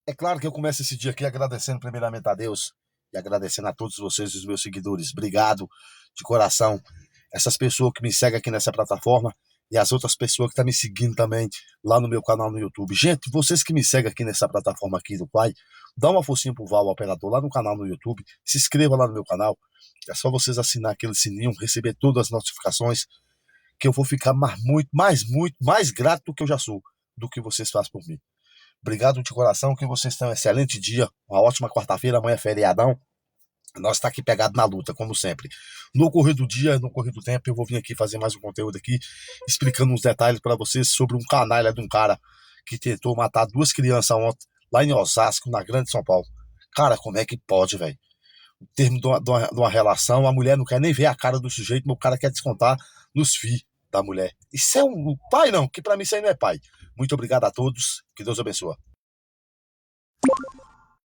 É claro que eu começo esse dia aqui agradecendo primeiramente a Deus e agradecendo a todos vocês, os meus seguidores. Obrigado de coração. Essas pessoas que me seguem aqui nessa plataforma e as outras pessoas que estão me seguindo também lá no meu canal no YouTube. Gente, vocês que me seguem aqui nessa plataforma aqui do Pai, dá uma forcinha pro Val, o operador, lá no canal no YouTube. Se inscreva lá no meu canal. É só vocês assinar aquele sininho, receber todas as notificações, que eu vou ficar muito, mais grato do que eu já sou, do que vocês fazem por mim. Obrigado de coração, que vocês tenham um excelente dia, uma ótima quarta-feira, amanhã é feriadão. Nós está aqui pegado na luta, como sempre. No correr do dia, no correr do tempo, eu vou vir aqui fazer mais um conteúdo aqui, explicando uns detalhes para vocês sobre um canalha de um cara que tentou matar duas crianças ontem, lá em Osasco, na Grande São Paulo. Cara, como é que pode, velho? O termo de uma relação, a mulher não quer nem ver a cara do sujeito, mas o cara quer descontar nos filhos da mulher. Isso é um pai, não, que para mim isso aí não é pai. Muito obrigado a todos, que Deus abençoe.